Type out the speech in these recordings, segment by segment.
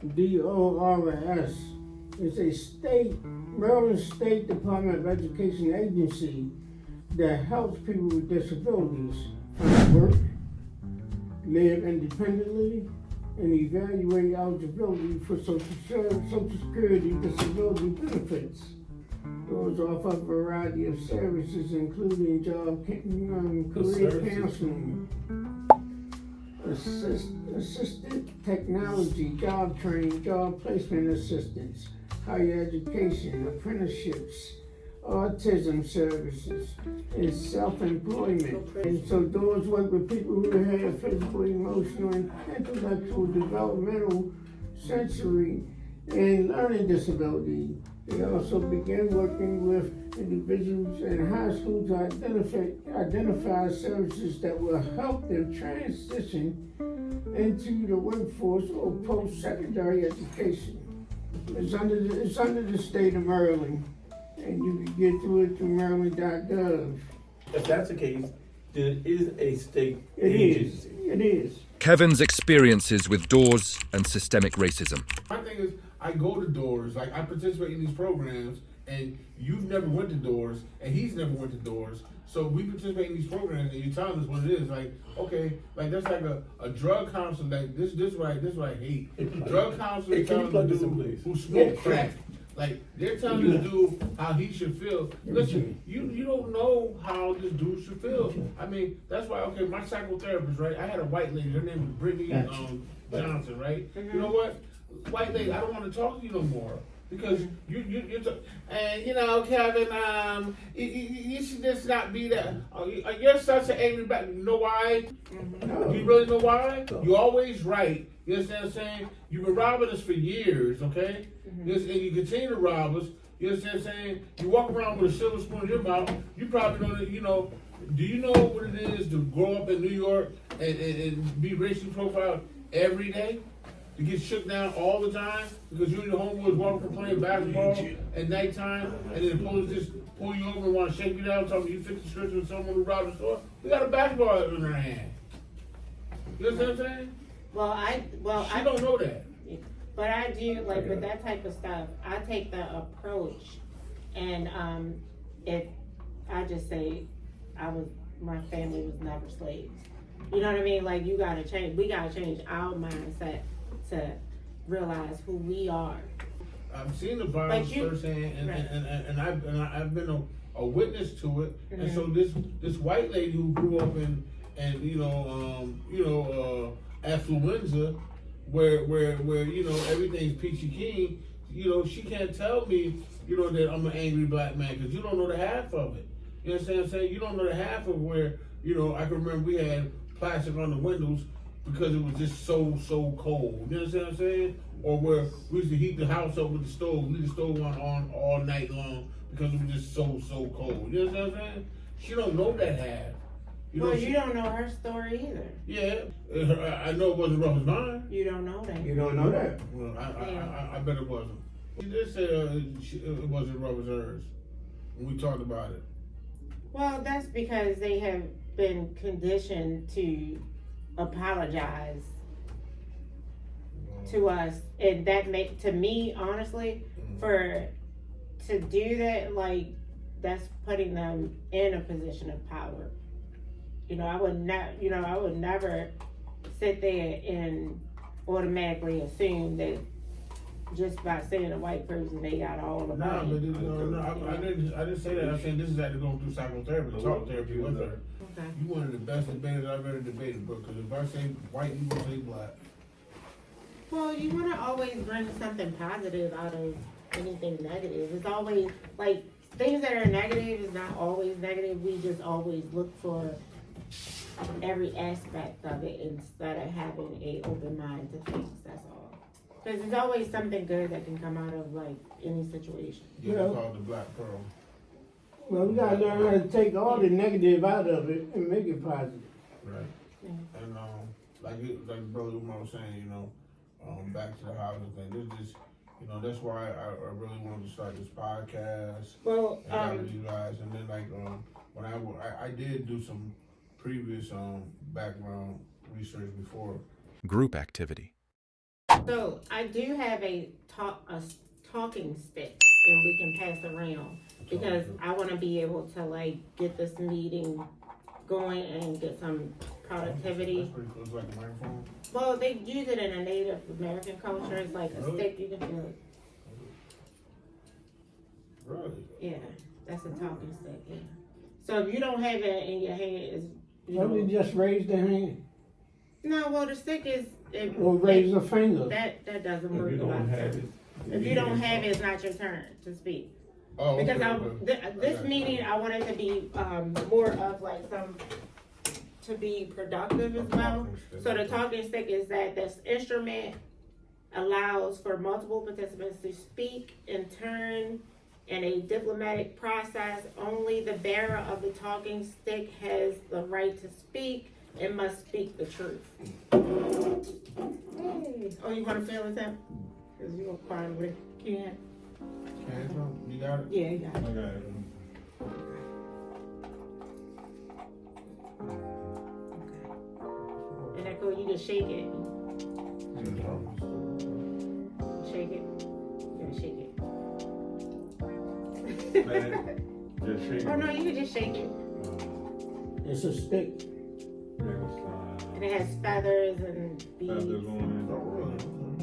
DORS is a Maryland State Department of Education agency that helps people with disabilities find work, live independently, and evaluate eligibility for Social Security disability benefits. Those offer a variety of services, including career counseling, assisted technology, job training, job placement assistance, higher education, apprenticeships, autism services, and self-employment. And so those work with people who have physical, emotional, and intellectual, developmental, sensory, and learning disability. They also began working with individuals in high school to identify services that will help them transition into the workforce or post-secondary education. It's under the state of Maryland, and you can get to it through maryland.gov. If that's the case, then it is a state agency. It is. Kevin's experiences with doors and systemic racism. My thing is, I go to doors, like I participate in these programs, and you've never went to doors, and he's never went to doors. So we participate in these programs, and you're telling us what it is. Like, okay, like that's like a drug counselor. Like this is what I hate. Drug counselor telling the dude who smoke crack. Like they're telling this dude how he should feel. Listen, you don't know how this dude should feel. I mean, that's why. Okay, my psychotherapist, right? I had a white lady. Her name was Brittany Johnson, right? Mm-hmm. You know what? White lady, I don't want to talk to you no more because you're and you know, Kevin, you should just not be that. You're such an angry back. You know why? Do you really know why? You're always right. You understand what I'm saying? You've been robbing us for years, okay? And you continue to rob us. You understand what I'm saying? You walk around with a silver spoon in your mouth. You probably know that, you know. Do you know what it is to grow up in New York and be racially profiled every day? To get shook down all the time because you and your homeboys walking from playing basketball at nighttime, and then the police just pull you over and want to shake you down, telling you 50 scripts with someone who robbed the store. We got a basketball in our hand. You know what I'm saying? I don't know that. But I do, like with that type of stuff, I take the approach, and if I just say my family was never slaves. You know what I mean? Like we gotta change our mindset to realize who we are. I've seen the violence firsthand, and I've been a witness to it. And so this white lady who grew up in affluenza, where you know everything's peachy keen. You know, she can't tell me that I'm an angry black man because you don't know the half of it. You know what I'm saying? You don't know the half of where I can remember we had plastic on the windows because it was just so cold. You understand what I'm saying? Or where we used to heat the house up with the stove, leave the stove on all night long because it was just so cold. You understand what I'm saying? She don't know that half. You don't know her story either. Yeah, I know it wasn't rough as mine. You don't know that. You don't know that. Well, I bet it wasn't. She did say it wasn't rough as hers when we talked about it. Well, that's because they have been conditioned to apologize to us, and that to me, honestly, to do that, like that's putting them in a position of power. I would never sit there and automatically assume that just by saying a white person they got all the money. I didn't say that. I'm saying this is after going through psychotherapy, talk therapy with her. Okay. You one of the best debaters I've ever debated, bro. Because if I say white, you will say black. Well, you want to always bring something positive out of anything negative. It's always like things that are negative is not always negative. We just always look for every aspect of it instead of having a open mind to things. That's all. Because there's always something good that can come out of like any situation. Yeah, it's called the black pearl. Well, we gotta learn how to take all the negative out of it and make it positive. Right. Yeah. And like Brother Umar was saying, back to the housing thing. This just, that's why I really wanted to start this podcast. Well, and you guys, and then when I did do some previous background research before. Group activity. So I do have a talking stick, and we can pass around because I want to be able to like get this meeting going and get some productivity. That's pretty cool. It's like a microphone. Well, they use it in a Native American culture. It's like a stick. You can feel it. Really? Yeah, that's a talking stick. Yeah. So if you don't have it in your hand, is Somebody just raise their hand no. Well, the stick is or raise a finger. that doesn't If work. you a lot don't of have times. it. If you don't have it, it's not your turn to speak. Oh, okay, Because okay. this meeting, I wanted to be more of like to be productive as well. So the talking stick is that this instrument allows for multiple participants to speak in turn in a diplomatic process. Only the bearer of the talking stick has the right to speak and must speak the truth. Hey. Oh, you want to feel it out? Because you're quiet with it. Can't. You got it? Yeah, you got it. I got it. And that cool, you just shake it. Shake it. You gotta shake it. Just shake Oh no, you can just shake it. It's a stick. And it has feathers and beads. Feathers on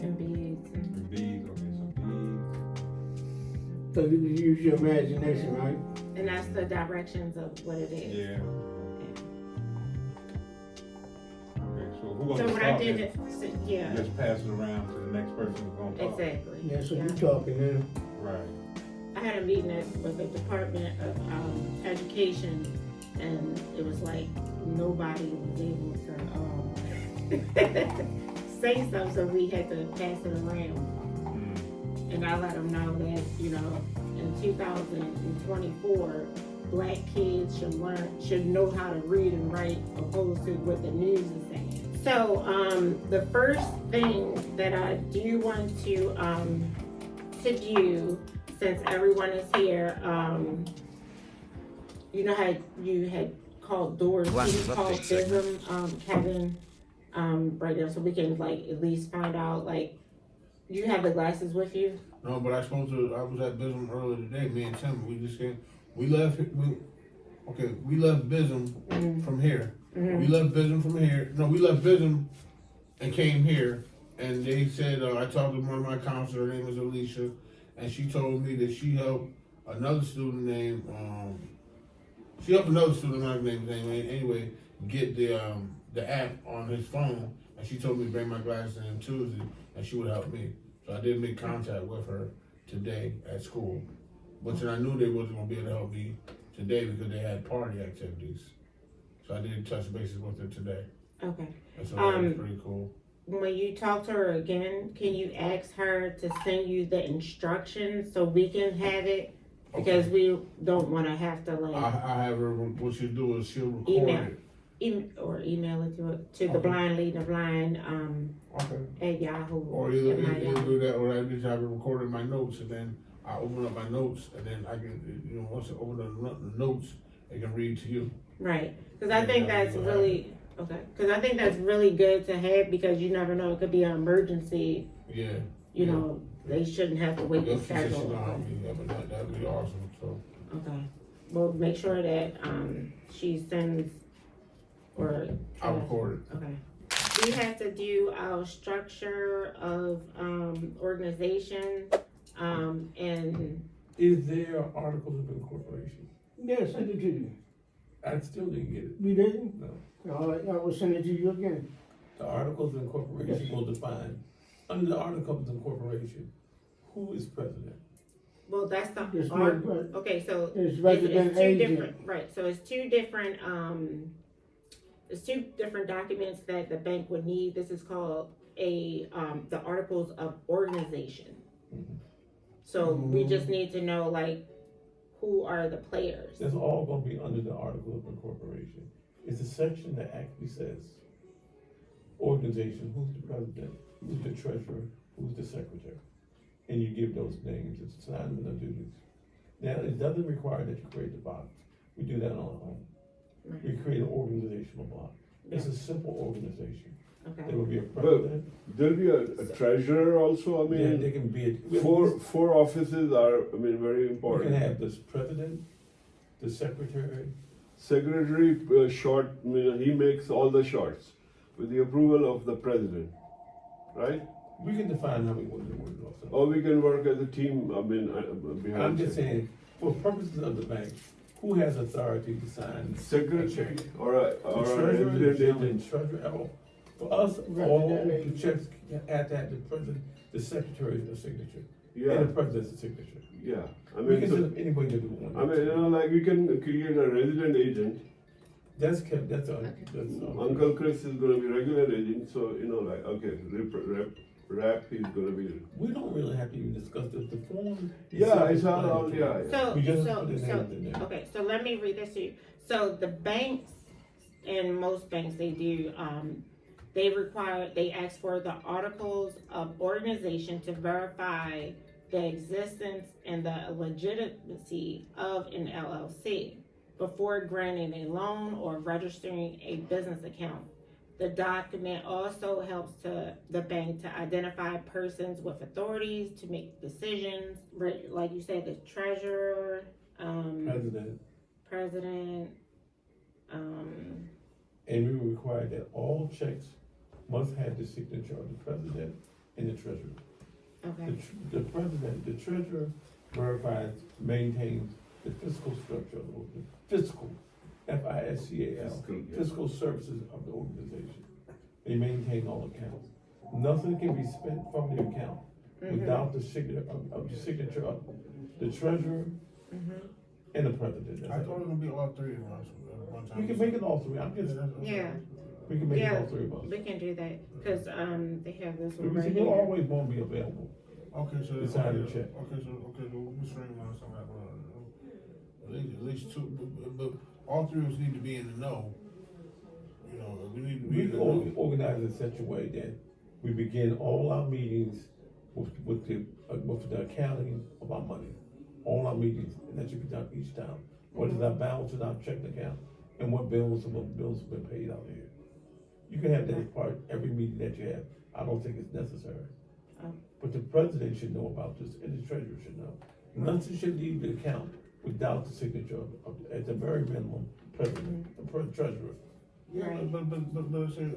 And beads. it. And beads, okay, some beads. So you can use your imagination, right? And that's the directions of what it is. Yeah. Okay, so who So gonna when I talk did it? it, yeah, Just pass it around to the next person who's gonna talk. exactly. Yeah, so you talking now. Right. I had a meeting with the Department of Education, and it was like nobody was able to say something, so we had to pass it around. And I let them know that, you know, in 2024, Black kids should know how to read and write opposed to what the news is saying. So the first thing that I do want to do, since everyone is here, you know how you had called doors, Glasses you called update segment. BISM, Kevin, right now, so we can like at least find out, like, you have the glasses with you? No, but I was at Bism earlier today, me and Tim, we left Bism from here. We left Bism from here. No, we left Bism and came here, and they said, I talked to one of my counselors, her name is Alicia, and she told me that she helped another student named, I'm not gonna name his name, anyway, get the app on his phone, and she told me to bring my glasses in Tuesday, and she would help me. So I did make contact with her today at school, but then I knew they wasn't gonna be able to help me today because they had party activities. So I did touch bases with her today, Okay. and so that was pretty cool. When you talk to her again, can you ask her to send you the instructions so we can have it? Because we don't want to have to like I have her, what she'll do is she'll record Email. it. email it to the Okay. blind leading the blind Okay. at Yahoo. Or either at my Yahoo. do that, or I just have it recorded in my notes, and then I open up my notes, and then I can, once I open up the notes, I can read to you. Right, because I think that's really okay. Because I think that's really good to have because you never know, it could be an emergency. Yeah. You know, they shouldn't have to wait Yeah, to she said she's schedule. gonna help me, yeah, but that'd be awesome, so. Okay. Well, make sure that she sends or I'll record it. okay. We have to do our structure of organization and Is there articles of incorporation? Yeah, send it to you. I still didn't get it. You didn't? No. All right, I will send it to you again. The articles of incorporation will define, under the articles of incorporation, who is president? well, that's the Yes, art. ma'am. Okay, so It's resident two agent. different, right? So it's two different. It's two different documents that the bank would need. This is called the articles of organization. So we just need to know like who are the players. That's all gonna be under the article of incorporation. It's a section that actually says organization, who's the president, who's the treasurer, who's the secretary. And you give those names, it's assignment of duties. Now, it doesn't require that you create the box. We do that on our own. We create an organizational block. It's a simple organization. There Okay. will be a president. There'll be a treasurer also, I Then mean, there can be a. four offices are, I mean, very We can important. have this president, the secretary, Secretary, short, I mean, he makes all the shots with the approval of the president, right? we can define how we want to work also. Or we can work as a team, I mean, behind. I'm just saying, for purposes of the bank, who has authority to sign a Secretary check? or a The treasurer, the resident general agent. treasurer, for us, all Representative. the checks have to have the president, the secretary's signature, and Yeah, the president's signature. yeah. I We mean, can so, set up any way to do one. I mean, you know, like we can create a resident agent. That's kept, that's Uncle Chris is gonna be regular agent, so, you know, like, okay, rep, he's gonna be. We don't really have to even discuss this, the form. is Yeah, it's all, self-explanatory. yeah, yeah. So, We just so, put his so, names in there. okay, so let me read this to you. So the banks, and most banks, they do, they ask for the articles of organization to verify the existence and the legitimacy of an LLC before granting a loan or registering a business account. The document also helps the bank to identify persons with authorities to make decisions, like you said, the treasurer, president, And we require that all checks must have the signature of the president and the treasurer. okay, The president, the treasurer verifies, maintains the fiscal structure of the fiscal, FISCAL, Fiscal, yeah. fiscal services of the organization. They maintain all accounts. Nothing can be spent from the account without the signature of the signature of the treasurer and the president. I thought it was gonna be all three of us at one time. We can make it all three. yeah, We can make it Yeah. all three of us. we can do that, cause, they have this one We right will here. always won't be available. Okay, so. It's out of okay, check. Okay, so we'll streamline some of that. At least two, but all three of us need to be in the know. You know, we need to be We in the can know. organize in such a way that we begin all our meetings with the accounting of our money. All our meetings, and that should be done each time. What is our balance in our checking account, and what bills have been paid out here. You can have that as part of every meeting that you have. I don't think it's necessary. Oh. But the president should know about this, and the treasurer should know. Nothing should leave the account without the signature of at the very minimum, president, the treasurer. Yeah, Right. but see,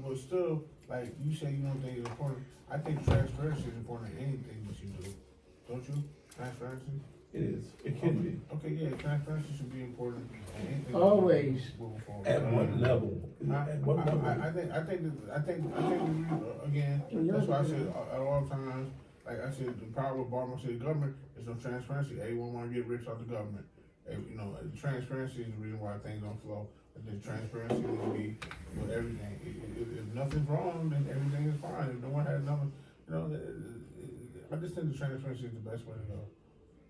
but still, like you say, you don't think it's important. I think transparency is important in anything that you do, don't you? Transparency. It is, it can be. Okay, yeah, transparency should be important in anything. Always. Moving forward. At what level? At what level? I think again, that's why I said at all times, like I said, the power of Baltimore City government is no transparency. Everyone want to get rich off the government. You know, transparency is the reason why things don't flow. And the transparency will be with everything. If nothing's wrong, then everything is fine. If no one has nothing, you know, I just think the transparency is the best way to go.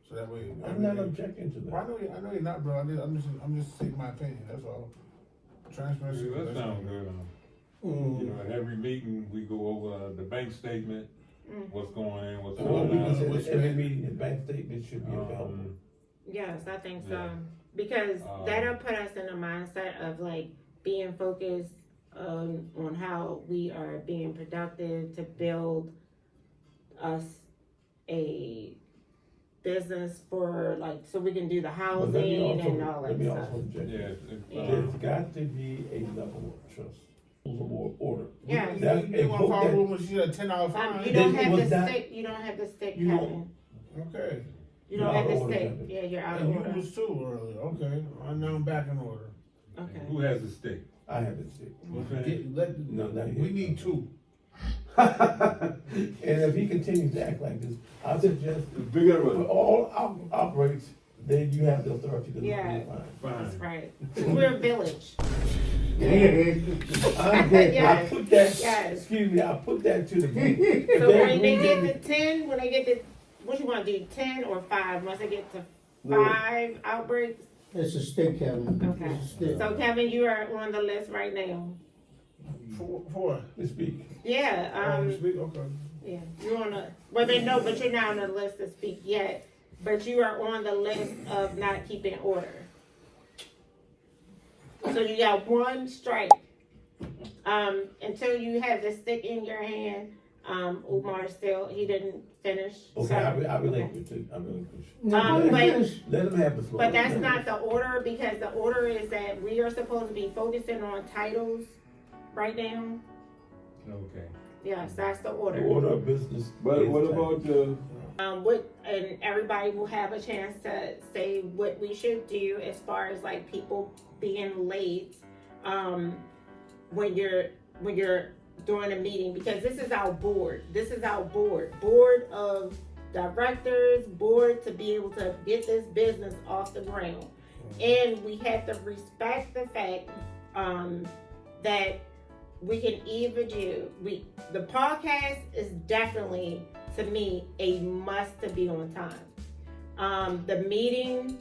So that way, I'm not objecting to Well, that. I know you're not, bro. I'm just saying my opinion. That's all. Transparency. Yeah, is the that best sounds way. good. You know, at every meeting, we go over the bank statement, what's going in, what's Well, going we can out. say that every meeting, the bank statement should be available. Um, Yes, I think so, Yeah. because that'll put us in a mindset of like being focused on how we are being productive to build us a business for like, so we can do the But let me housing also- and all Let that me stuff. also object. Yeah, There's got to be a level of trust, a little more order. Yeah. That- You a want book to follow that- rule when she had $10 fine? You don't Then it have was to not- stick, you don't have to stick, You Kevin. Okay. You don't You're have out to of order, stick, Kevin. yeah, you're out And of you order, was too early. Okay. Now I'm back in order. okay. who has the stick? I haven't seen. No, not yet. We need two. And if he continues to act like this, I suggest The bigger for one. all outbreaks, then you have the authority to look Yeah. at fine. That's right, 'cause we're a village. I Yes. put that, Yes. excuse me, I put that to the group. So when they get to 10, when they get to, what you wanna do, 10 or 5? Once they get to No. 5 outbreaks? It's a stick, Kevin. Okay. It's a stick. So Kevin, you are on the list right now. For To speak. Yeah, speak. Okay. yeah, you're on the, well, they know, but you're not on the list to speak yet. But you are on the list of not keeping order. So you got one strike. Until you have the stick in your hand, Umar he didn't finish. Okay, So- I relinquish it, I relinquish. Now, but- Let him have the floor. But that's not the order, because the order is that we are supposed to be focusing on titles right now. Okay. Yes, that's the The order. order of business. But is what changed. about, And everybody will have a chance to say what we should do as far as like people being late, when you're doing a meeting, because this is our board. This is our board of directors, board to be able to get this business off the ground. And we have to respect the fact that we can either do the podcast is definitely, to me, a must to be on time. The meeting,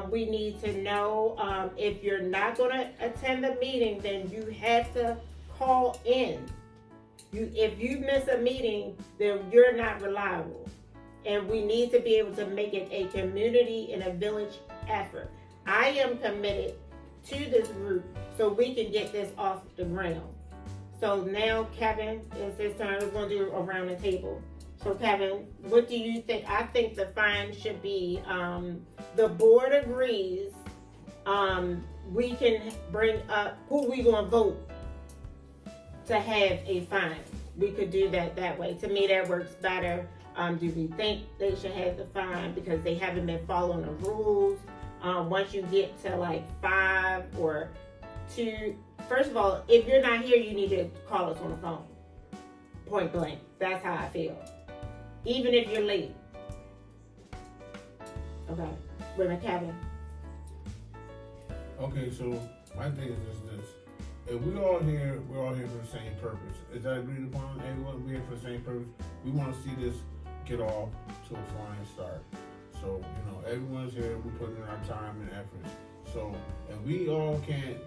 we need to know if you're not going to attend the meeting, then you have to call in. If you miss a meeting, then you're not reliable. And we need to be able to make it a community and a village effort. I am committed to this group so we can get this off the ground. So now, Kevin, it's his turn. We're going to do around the table. So, Kevin, what do you think? I think the fine should be, the board agrees, we can bring up who we going to vote to have a fine. We could do that way. To me, that works better. Do we think they should have the fine because they haven't been following the rules? Once you get to like 5 or 2, first of all, if you're not here, you need to call us on the phone. Point blank. That's how I feel. Even if you're late. Okay. Wait a minute, Kevin. Okay, so my thing is just this. If we're all here for the same purpose. Is that agreed upon? Everyone, we're here for the same purpose. We want to see this get off to a flying start. So, everyone's here, we're putting in our time and efforts. So, and we all can't,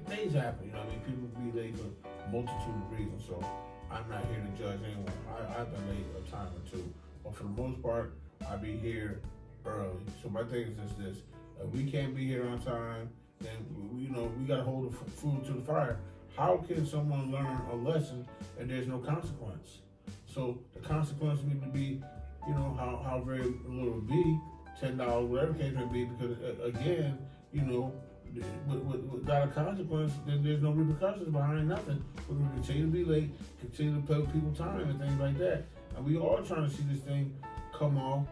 things happen, people be late for a multitude of reasons. So, I'm not here to judge anyone. I've been late a time or two. But for the most part, I'll be here early. So, my thing is just this. If we can't be here on time, then, we got to hold the food to the fire. How can someone learn a lesson and there's no consequence? So, the consequence need to be, how very little it be, $10, whatever the case may be, because again, without a consequence, then there's no repercussions behind nothing. We're going to continue to be late, continue to pay people time and things like that. And we all trying to see this thing come off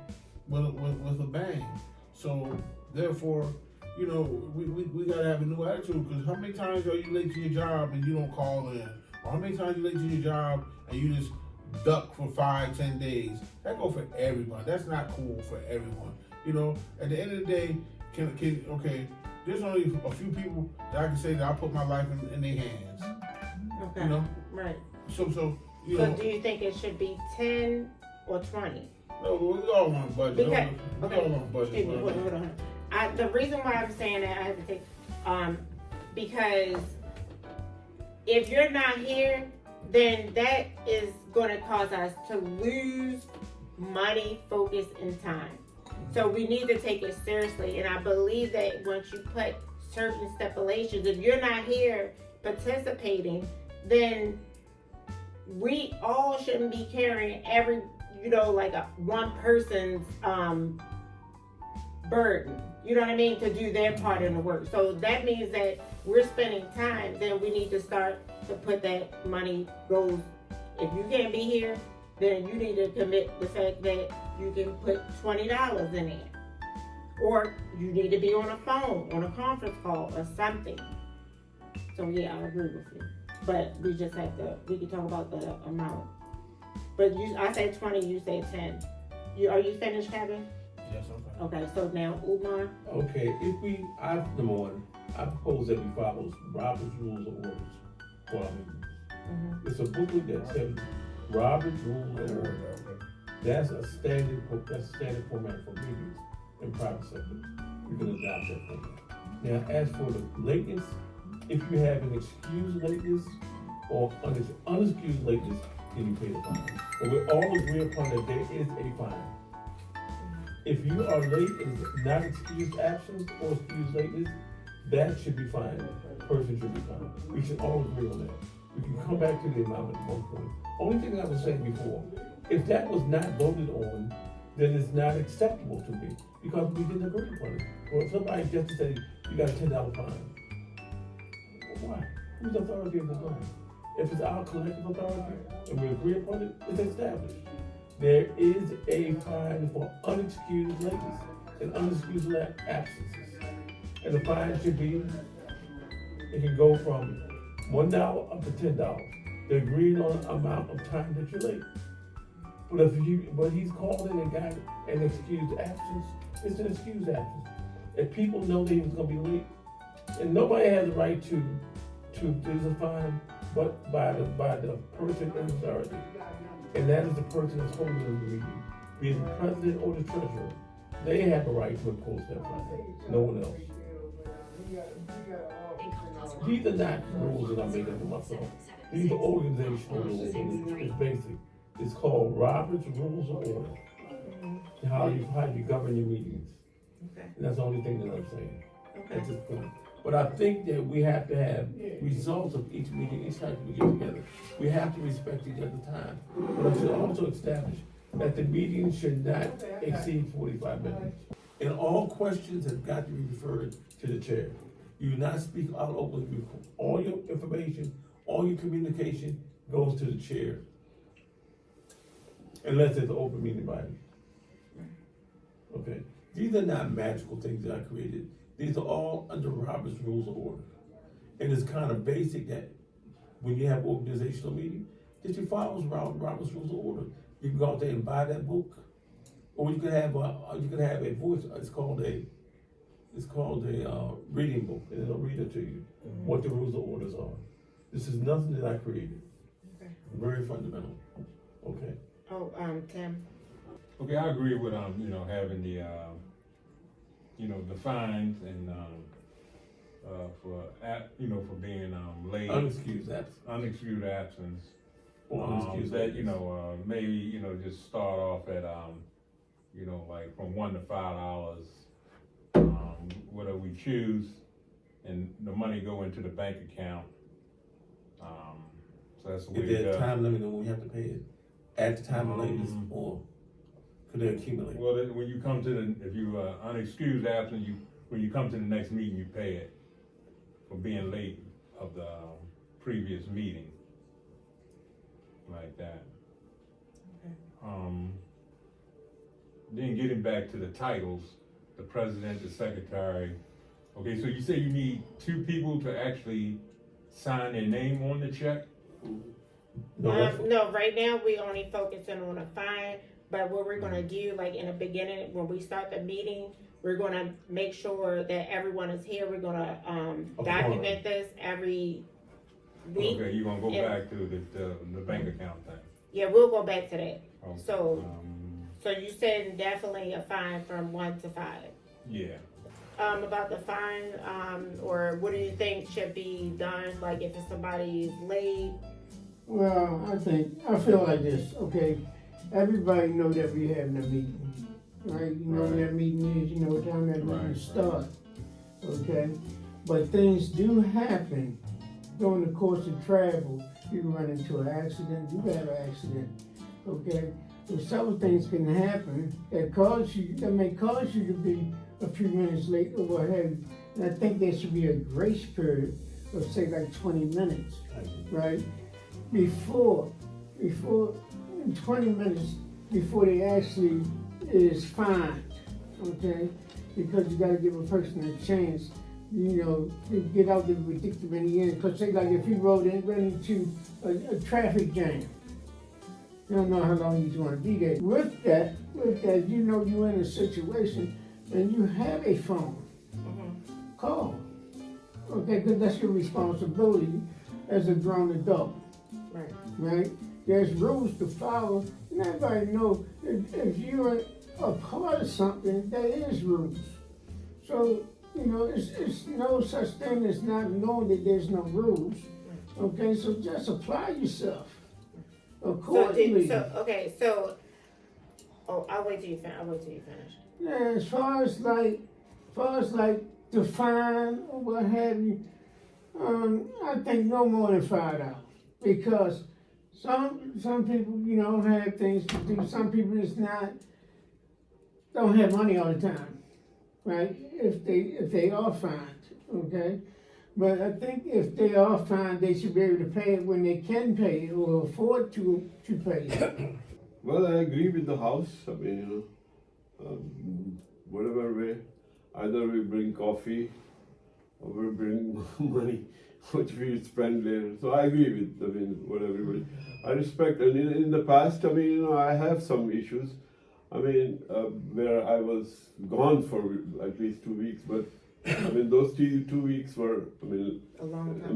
with a bang. So therefore, we got to have a new attitude, because how many times are you late to your job and you don't call in? Or how many times you late to your job and you just duck for 5-10 days? That go for everybody. That's not cool for everyone. At the end of the day, okay, there's only a few people that I can say that I put my life in their hands. Okay. Right. So So do you think it should be 10 or 20? No, we all want budget. Because, We all want budget. Excuse me, hold on. The reason why I'm saying that, I have to take, because if you're not here, then that is going to cause us to lose money, focus, and time. So we need to take it seriously. And I believe that once you put certain stipulations, if you're not here participating, then we all shouldn't be carrying one person's burden. You know what I mean? To do their part in the work. So that means that we're spending time, then we need to start to put that money goes. If you can't be here, then you need to commit the fact that you can put $20 in it. Or you need to be on a phone, on a conference call or something. So yeah, I agree with you. But we just have to, we can talk about the amount. But I said 20, you said 10. Are you finished, Kevin? Yes, okay. Okay, so now Umar. Okay, number one, I propose that we follow Robert's Rules of Orders for our meetings. Mm-hmm. It's a booklet that says Robert's Rules of Orders. That's a standard format for meetings in private sector. You can adopt that format. Now, as for the lateness, if you have an excused lateness or unexcused lateness, then you pay the fine. But we all agree upon that there is a fine. If you are late and not excused absence or excused lateness, that should be fine. Person should be fine. We should all agree on that. We can come back to the amount at one point. Only thing I was saying before, if that was not voted on, then it's not acceptable to me because we didn't agree upon it. Or if somebody just said you got a $10 fine, why? Whose authority is it on? If it's our collective authority and we agree upon it, it's established. There is a fine for unexcused lateness and unexcused absences. And the fine should be, it can go from $1 up to $10. They're agreed on the amount of time that you're late. But he's called in and got an excused absence, it's an excused absence. If people know that he was gonna be late, and nobody has the right to do the fine, but by the person in authority. And that is the person that's holding the meeting, be it the president or the treasurer. They have a right to impose that fine, no one else. These are not rules that I made up for myself. These are organizational rules, and it's basic. It's called Robert's Rules of Order. How you govern your meetings. Okay. And that's the only thing that I'm saying Okay. at this point. But I think that we have to have results of each meeting, each time we get together. We have to respect each other's time. But I should also establish that the meeting should not exceed 45 minutes. And all questions have got to be referred to the chair. You do not speak out openly. All your information, all your communication goes to the chair. Unless it's an open meeting body. Okay? These are not magical things that I created. These are all under Robert's Rules of Order. And it's kind of basic that when you have organizational meeting, that you follow Robert's Rules of Order. You can go out there and buy that book, or you can have a voice. It's called a reading book, and it'll read it to you what the rules of orders are. This is nothing that I created. Okay. Very fundamental. Okay. Oh, Tim. Okay, I agree with, having the, the fines and, for being, late. Unexcused absence. Unexcused absence. Or unexcused That, absence. maybe, just start off at, like from $1 to $5, whatever we choose, and the money go into the bank account. So that's the way If to there's go. time limit on when we have to pay it, at the time of latest, or could they accumulate? Well, when you come to if you unexcused absent, when you come to the next meeting, you pay it for being late of the previous meeting, like that. Okay. Then getting back to the titles, the president, the secretary. Okay, so you say you need 2 people to actually sign their name on the check? No, right now we only focusing on a fine, but what we're gonna do, like in the beginning, when we start the meeting, we're gonna make sure that everyone is here. We're gonna document this every week. Okay, you're gonna go back to the bank account thing. Yeah, we'll go back to that. Okay. So you said definitely a fine from 1 to 5. Yeah. About the fine, or what do you think should be done? Like if somebody's late. Well, I feel like this, okay? Everybody know that we having a meeting, right? You know when that meeting is, you know what time that meeting start, okay? But things do happen during the course of travel. You run into an accident, you have an accident, okay? So several things can happen that may cause you to be a few minutes late or what have you. And I think there should be a grace period of say like 20 minutes, right? Before 20 minutes before they actually is fined, okay? Because you gotta give a person a chance, to get out the ridiculous in the end. Cause say like if he ran into a traffic jam, you don't know how long he's gonna be there. With that, you're in a situation and you have a phone. Call, okay? Cause that's your responsibility as a grown adult. Right? There's rules to follow, and everybody knows if you're a part of something, there is rules. So, it's no such thing as not knowing that there's no rules. Okay, so just apply yourself accordingly. I'll wait till you finish. Yeah, as far as like the fine or what have you, I think no more than $5. Because some people, you know, have things to do, some people don't have money all the time, right? If they are fined, okay? But I think if they are fined, they should be able to pay it when they can pay it or afford to pay it. Well, I agree with the House. I mean, whatever way, either we bring coffee or we bring money, which we spend later. So I agree with, what everybody. I respect, and in the past, I have some issues. Where I was gone for at least 2 weeks, but those 2 weeks were, A long time.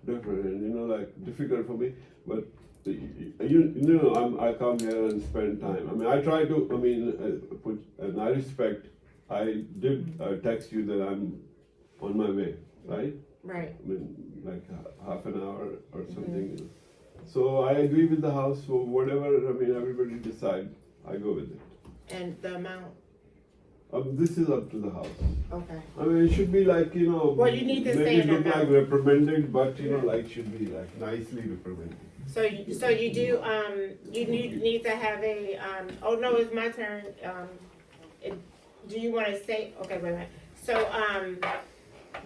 different and like difficult for me. But I come here and spend time. I try to, put, and I respect. I did text you that I'm on my way, right? Right. Like half an hour or something. So I agree with the House. So whatever everybody decide, I go with it. And the amount? This is up to the House. Okay. It should be like, Well, you need to say maybe an look like amount. reprimanded, but should be like nicely reprimanded. So you do, you need to have a, oh no, it's my turn. Do you wanna say, okay, wait a minute. So,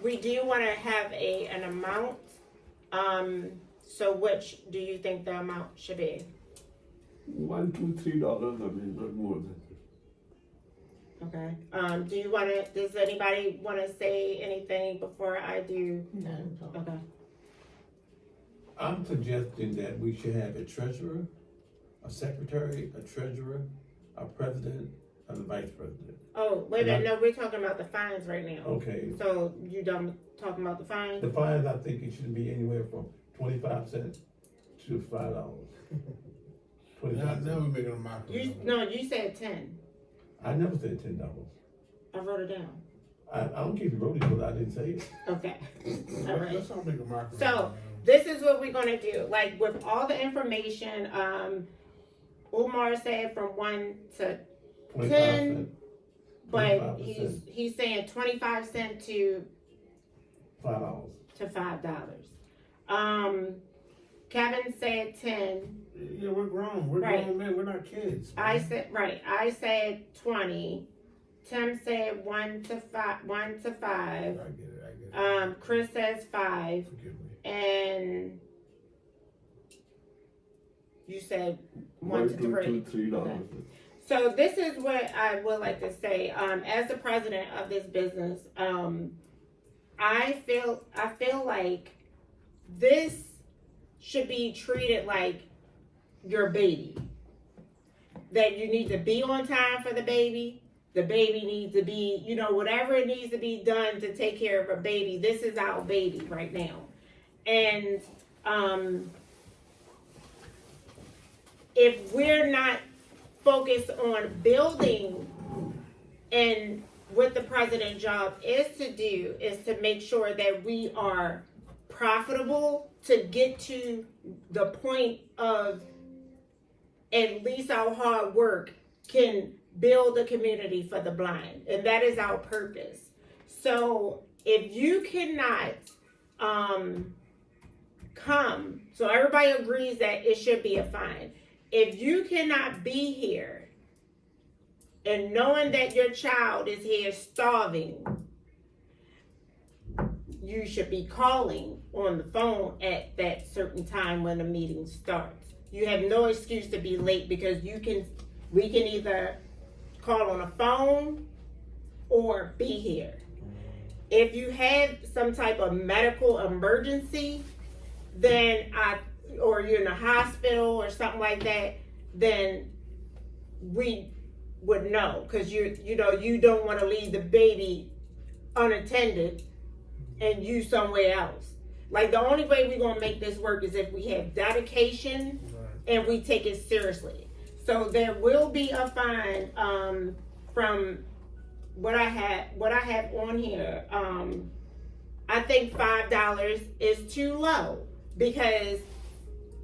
we do wanna have an amount. So which do you think the amount should be? $1, $2, $3. Not more than. Okay. Does anybody wanna say anything before I do? No. Okay. I'm suggesting that we should have a treasurer, a secretary, a treasurer, a president, and a vice president. Oh, wait a minute, no, we're talking about the fines right now. Okay. So you done talking about the fines? The fines, I think it should be anywhere from 25 cents to $5. 25 Now cents. we're making a mockery. You said 10. I never said $10. I wrote it down. I don't give you wrote it because I didn't say it. Okay. All right. Let's not make a mockery. So this is what we're gonna do. Like with all the information, Umar said from 1 to 25 10, cents. but 25%. he's saying 25 cents to $5. $5. Kevin said 10. Yeah, we're grown. We're Right. grown men. We're not kids. I said 20. Tim said 1 to 5. I get it. Chris says 5, Forgive me. and you said 1 to 3. $3. Okay. So this is what I would like to say. As the president of this business, I feel like this should be treated like your baby. That you need to be on time for the baby. The baby needs to be, whatever it needs to be done to take care of a baby. This is our baby right now. And if we're not focused on building, and what the president's job is to make sure that we are profitable to get to the point of at least our hard work can build a community for the blind, and that is our purpose. So if you cannot come, so everybody agrees that it should be a fine. If you cannot be here and knowing that your child is here starving, you should be calling on the phone at that certain time when the meeting starts. You have no excuse to be late because we can either call on the phone or be here. If you have some type of medical emergency, or you're in a hospital or something like that, then we would know, because you don't want to leave the baby unattended and you somewhere else. Like, the only way we're gonna make this work is if we have dedication and we take it seriously. So there will be a fine from what I have on here. I think $5 is too low because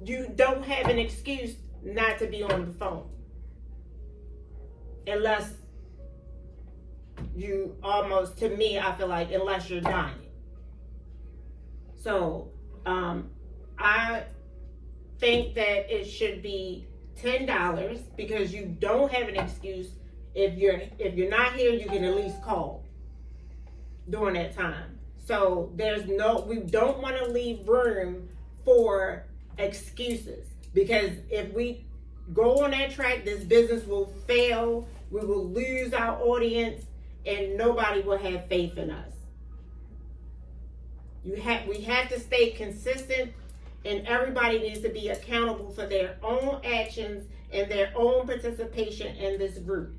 you don't have an excuse not to be on the phone unless you almost, to me, I feel like, unless you're dying. So, I think that it should be $10 because you don't have an excuse. If you're not here, you can at least call during that time. So we don't want to leave room for excuses, because if we go on that track, this business will fail, we will lose our audience, and nobody will have faith in us. We have to stay consistent, and everybody needs to be accountable for their own actions and their own participation in this group.